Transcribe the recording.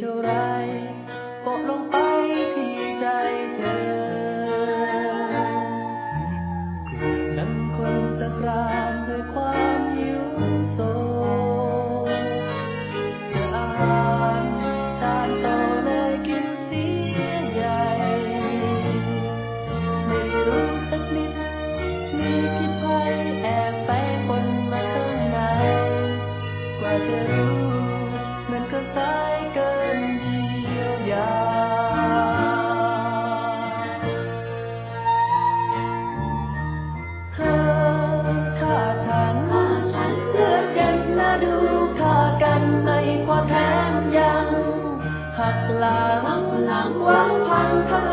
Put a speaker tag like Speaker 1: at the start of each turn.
Speaker 1: ท่าไรโปะลงไปที่ใจเธอดังคนตะกรามด้วยความหิวโซเธออาหารจานโตเลยกินเสียใหญ่ไม่รู้สักนิดมีพิษภัยแอบแฝงปนมาข้างในกว่าจะรู้มันก็สายเกินเยียวยาเธอฆ่าฉันเลือดเย็นน่าดูฆ่ากันไม่พอแถมยังหักหลังหวังพังทล